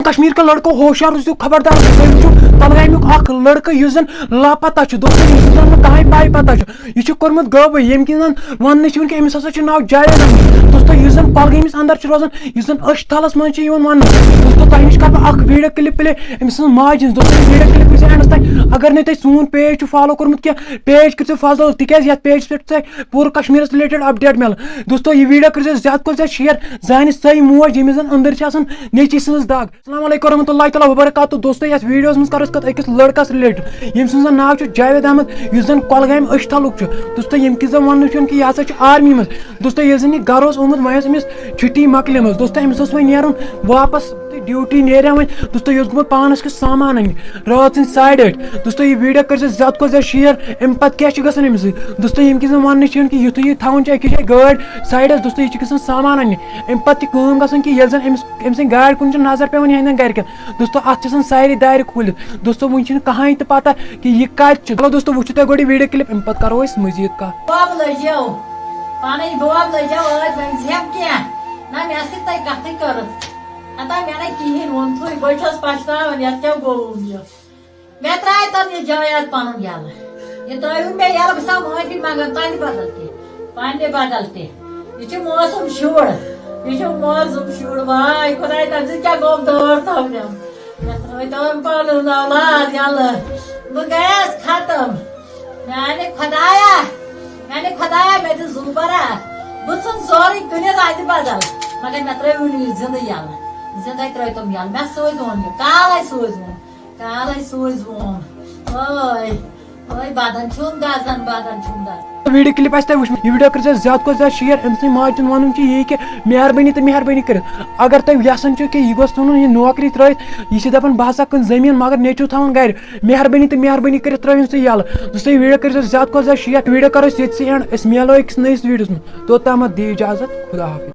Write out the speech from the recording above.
کشمیر کا لڑکوں ہوشیار روزیو خبردار کلگامک لڑکہ اس زن لاپتہ دوستوں کہیں پائی پتہ یہ کورمت غٲبٕے یم کن زن ون کہ امس ہسا ناو جاوید احمد دوستو اس زن کۄلگٲمِس اندر روزان اس زن أچھ تھلس من ون دوستو تہ نش کر بہٕ ویڈیو کلپ پلے أمس سٕنٛز ماجہِ ہٕنٛز دوستو یہ ویڈیو کلپ وٕچھِو اینڈس تام اگر نہٕ تُہۍ سون پیج فالو کوٚرمُت کینٛہہ پیج کٔرِو فالو تِکیازِ یتھ پیجس پٮ۪ٹھ تۄہہِ پوٗرٕ کشمیٖرس رِلیٹڈ اپڈیٹ مِلان دوستو یہ ویڈیو کٔرِو زیادٕ کھۄتہٕ زیادٕ شیر زانہِ سۄے موج ییٚمِس زن أنٛدٕرۍ چھِ آسان نیٚچی سٕنٛز دگ السلام علیکم ورحمۃ اللہ تعالیٰ وبرکاتہ دوستو یتھ ویڈیوس منٛز کرو أسۍ کتھ أکِس لڑکس رِلیٹڈ ییٚمہِ سُنٛد زن ناو چھُ جاوید احمد یُس زن کۄلگامہِ أچھ تھلُک چھُ دوستو ییٚمہِ کہِ زن وننہٕ چھُ کہ یہِ ہسا چھُ آرمی منٛز دوستو ییٚلہِ زن یہِ گرٕ اوس آمُت وۄنۍ ٲس أمِس چھُٹی مۄکلیمٕژ دوستو أمِس اوس وۄنۍ نیرُن واپس ڈیوٹی نیرا وۄنۍ دوستو یہِ اوس گوٚمُت پانس کیُتھ سامان اننہِ رات سٕنٛدِ 8:30 دوستو یہِ ویڈیو کٔرۍ زِ زیادٕ کھۄتہٕ زیادٕ شیر امہِ پتہٕ کیاہ چھُ گژھان أمِس سۭتۍ دوستو ییٚمہِ کہِ زن وننہٕ چھُ کہ یُتھُے یہِ تھاوان چھُ أکِس جایہِ گٲڑۍ سایڈس دوستو یہِ چھُ گژھان سامان اننہِ امہِ پتہٕ چھِ کٲم گژھان کہ ییٚلہِ زن أمۍ سٕنٛدِ گاڑِ کُن چھِ نظر پیوان یِہنٛدٮ۪ن گرِکٮ۪ن دوستو اتھ چھِ آسان سارے دارِ کھوٗلِتھ دوستو وٕنہِ چھُنہٕ کٕہٕنۍ تہِ پتہ کہ یہِ کتہِ چھُ چلو دوستو وٕچھِو تُہۍ گۄڈٕ یہِ ویڈیو کلپ امہِ پتہٕ کرو أسۍ مزیٖد کتھ پانے بوب لجو زیب کی نہ مے سی تھی کتھے کر اتنا مے نا کہین وون تھوئی بچس پچھتاون یت کیا گو یہ مے ترائے تم یہ جویات پن یل یہ ترون مے یل بہ سا معافی منگان پانے بدل تہ یہ موسم شور یہ موسم شور واے خدائے تم سے کیا گوم دور تھوم مے ترائے تم پن اولاد یل بہ گیس ختم میانے خدایا مے دِ زُبرا بہٕ ژھُن سورُے کٕنِتھ اَتہِ بدل مگر مے ترٛٲے وٕنہِ یہِ زِندٕ یَلہٕ زِندَے ترٛٲے تِم یَلہٕ مےٚ سوٗزوُن یہِ کالے سوٗزوُن بدن چھُم گژھان ویڈیو کلپ آسہِ تۄہہِ وٕچھمٕژ یہِ ویڈیو کٔرۍ زیو زیادٕ کھۄتہٕ زیادٕ شیر أمۍ سٕنٛدِ ماجہِ ہُنٛد وَنُن چھُ یی کہ مہربٲنی تہٕ مہربٲنی کٔرِتھ اگر تُہۍ یژھان چھِو کہ یہِ گوٚژھ ژھٕنُن یہِ نوکری ترٲیِتھ یہِ چھِ دپان بہٕ ہسا کٕنہٕ زٔمیٖن مگر نیٚچوٗ تھاوان گرِ مہربٲنی تہٕ مہربٲنی کٔرِتھ ترٲیِن سُہ یَلہٕ دوستو یہِ ویڈیو کٔرۍ زیو زیادٕ کھۄتہٕ زیادٕ شیر ویڈیو کرو أسۍ ییٚتھسٕے اینڈ أسۍ میلو أکِس نٔیِس ویڈیوس منٛز توٚتامتھ دِیِو اجازت خدا حافظ